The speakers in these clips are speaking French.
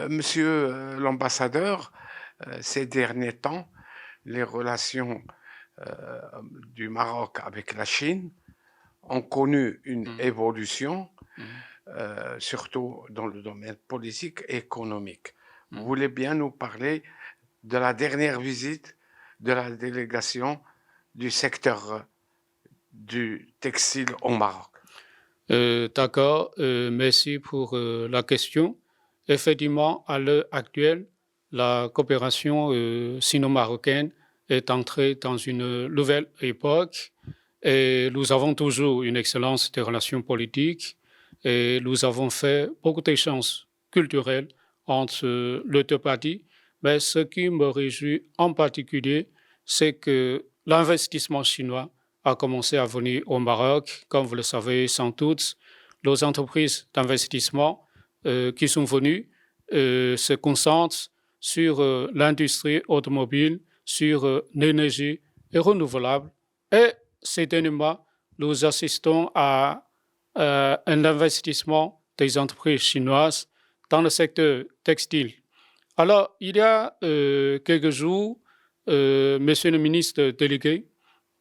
Monsieur l'ambassadeur, ces derniers temps, les relations du Maroc avec la Chine ont connu une Mhm, évolution, mhm, surtout dans le domaine politique et économique. Vous mhm. voulez bien nous parler de la dernière visite de la délégation du secteur du textile au Maroc? D'accord, merci pour la question. Effectivement, à l'heure actuelle, la coopération sino-marocaine est entrée dans une nouvelle époque et nous avons toujours une excellence des relations politiques et nous avons fait beaucoup d'échanges culturels entre les deux parties. Mais ce qui me réjouit en particulier, c'est que l'investissement chinois a commencé à venir au Maroc. Comme vous le savez sans doute, les entreprises d'investissement qui sont venues se concentrent sur l'industrie automobile, sur l'énergie renouvelable. Et ces derniers mois, nous assistons à un investissement des entreprises chinoises dans le secteur textile. Alors, il y a quelques jours, Monsieur le ministre délégué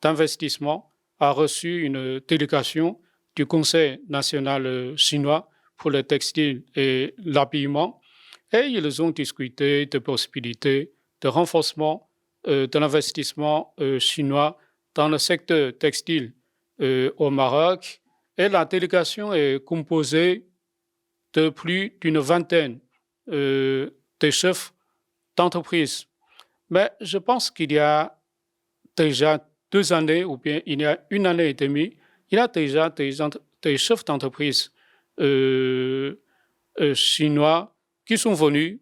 d'investissement a reçu une délégation du Conseil national chinois pour le textile et l'habillement et ils ont discuté de possibilités de renforcement de l'investissement chinois dans le secteur textile au Maroc. Et la délégation est composée de plus d'une vingtaine de chefs d'entreprise. Mais je pense qu'il y a déjà 2 années ou bien il y a une année et demie, il y a déjà des chefs d'entreprise euh, chinois qui sont venus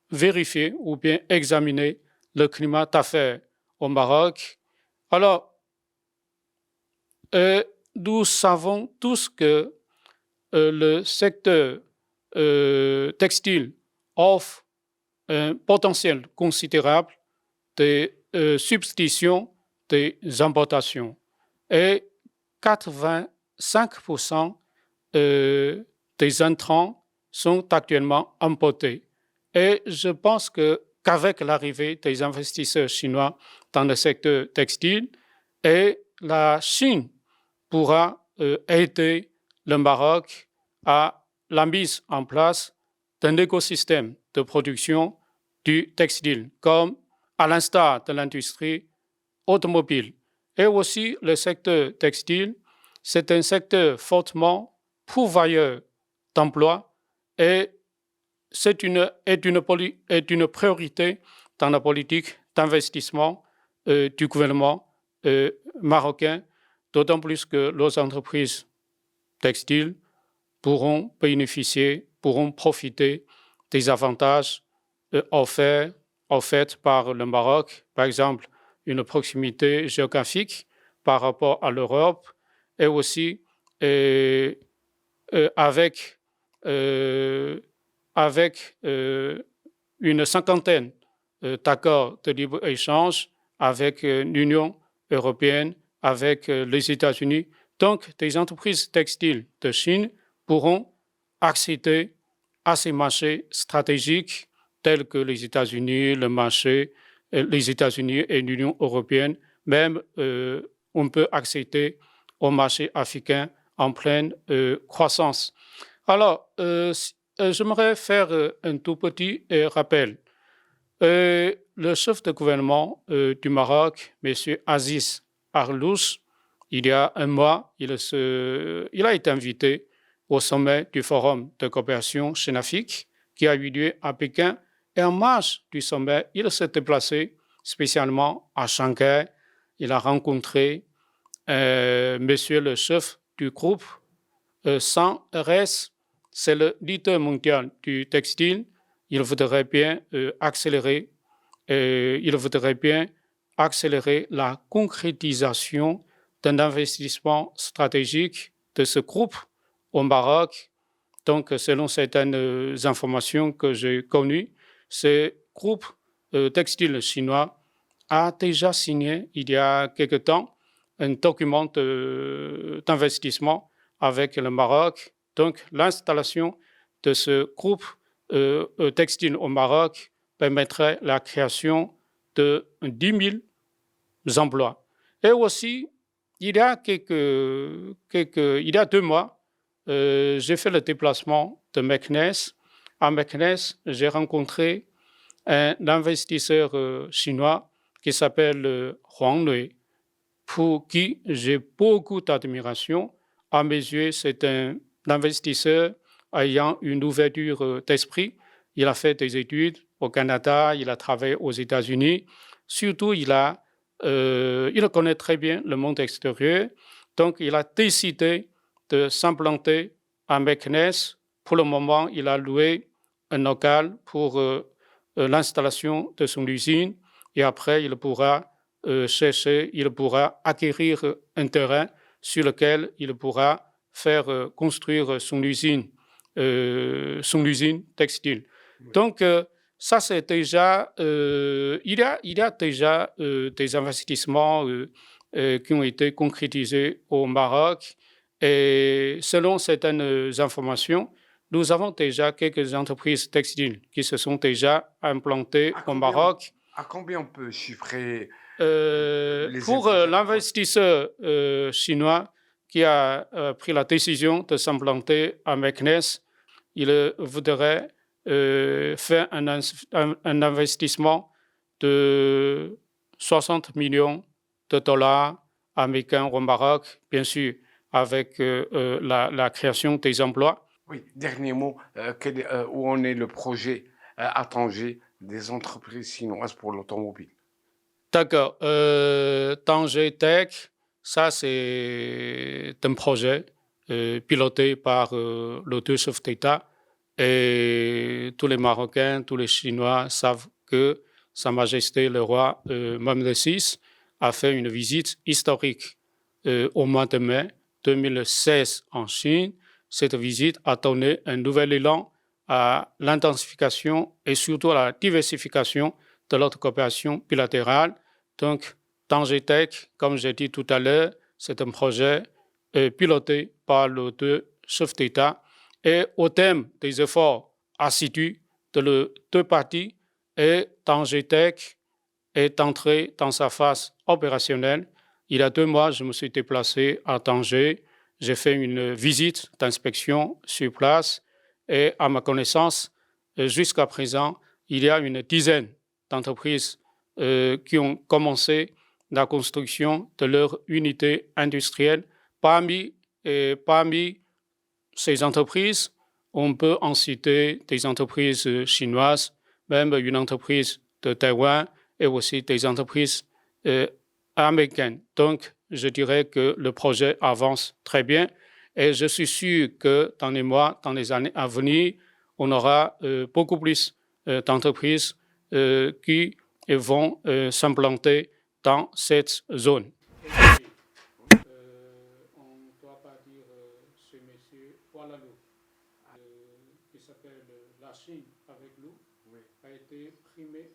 vérifier ou bien examiner le climat d'affaires au Maroc. Alors, nous savons tous que le secteur textile offre un potentiel considérable de substitution des importations et 85% des intrants sont actuellement importés. Et je pense qu'avec l'arrivée des investisseurs chinois dans le secteur textile, et la Chine pourra aider le Maroc à la mise en place d'un écosystème de production du textile, comme à l'instar de l'industrie automobile. Et aussi le secteur textile, c'est un secteur fortement pourvoyeur d'emplois et est une priorité dans la politique d'investissement du gouvernement marocain, d'autant plus que les entreprises textiles pourront bénéficier, pourront profiter des avantages offerts par le Maroc, par exemple une proximité géographique par rapport à l'Europe et aussi euh, avec, euh, avec une cinquantaine d'accords de libre-échange avec l'Union européenne, avec les États-Unis. Donc, des entreprises textiles de Chine pourront accéder à ces marchés stratégiques tels que les États-Unis, le marché, les États-Unis et l'Union européenne. Même, on peut accéder au marché africain en pleine croissance. Alors, j'aimerais faire un tout petit rappel. Le chef de gouvernement du Maroc, M. Aziz Arlouche, il y a un mois, il a été invité au sommet du Forum de coopération Chine-Afrique qui a eu lieu à Pékin. Et en marge du sommet, il s'est déplacé spécialement à Shanghai. Il a rencontré monsieur le chef du groupe sans RS, c'est le leader mondial du textile. Il voudrait bien accélérer la concrétisation d'un investissement stratégique de ce groupe au Maroc. Donc, selon certaines informations que j'ai connues, ce groupe textile chinois a déjà signé il y a quelque temps un document d'investissement avec le Maroc. Donc, l'installation de ce groupe textile au Maroc permettrait la création de 10 000 emplois. Et aussi, il y a 2 mois, j'ai fait le déplacement de Meknès. À Meknès, j'ai rencontré un investisseur chinois qui s'appelle Huang Lui, pour qui j'ai beaucoup d'admiration. À mes yeux, c'est un investisseur ayant une ouverture d'esprit. Il a fait des études au Canada, il a travaillé aux États-Unis. Surtout, il connaît très bien le monde extérieur. Donc, il a décidé de s'implanter à Meknès. Pour le moment, il a loué un local pour l'installation de son usine et après, il pourra acquérir un terrain sur lequel il pourra faire construire son usine textile. Oui. Donc, ça, c'est déjà, il y a déjà des investissements qui ont été concrétisés au Maroc. Et selon certaines informations, nous avons déjà quelques entreprises textiles qui se sont déjà implantées au Maroc. À combien on peut chiffrer pour l'investisseur chinois qui a pris la décision de s'implanter à Meknès, il voudrait faire un investissement de 60 millions de dollars américains au Maroc, bien sûr, avec la création des emplois. Oui, dernier mot, où en est le projet à Tanger des entreprises chinoises pour l'automobile? D'accord. Tanger Tech, ça c'est un projet piloté par le deux chefs d'État et tous les Marocains, tous les Chinois savent que Sa Majesté le roi Mohamed VI a fait une visite historique au mois de mai 2016 en Chine. Cette visite a donné un nouvel élan à l'intensification et surtout à la diversification de notre coopération bilatérale. Donc, Tanger Tech, comme j'ai dit tout à l'heure, c'est un projet piloté par les deux chefs d'État et au terme des efforts assidus de les deux parties, et Tanger Tech est entré dans sa phase opérationnelle. Il y a 2 mois, je me suis déplacé à Tanger. J'ai fait une visite d'inspection sur place et à ma connaissance, jusqu'à présent, il y a une dizaine d'entreprises qui ont commencé la construction de leur unité industrielle. Parmi ces entreprises, on peut en citer des entreprises chinoises, même une entreprise de Taïwan et aussi des entreprises américaines. Donc, je dirais que le projet avance très bien et je suis sûr que dans les mois, dans les années à venir, on aura beaucoup plus d'entreprises qui vont s'implanter dans cette zone. On ne doit pas dire ce monsieur Kuala Lumpur, qui s'appelle La Chine avec nous, a été primé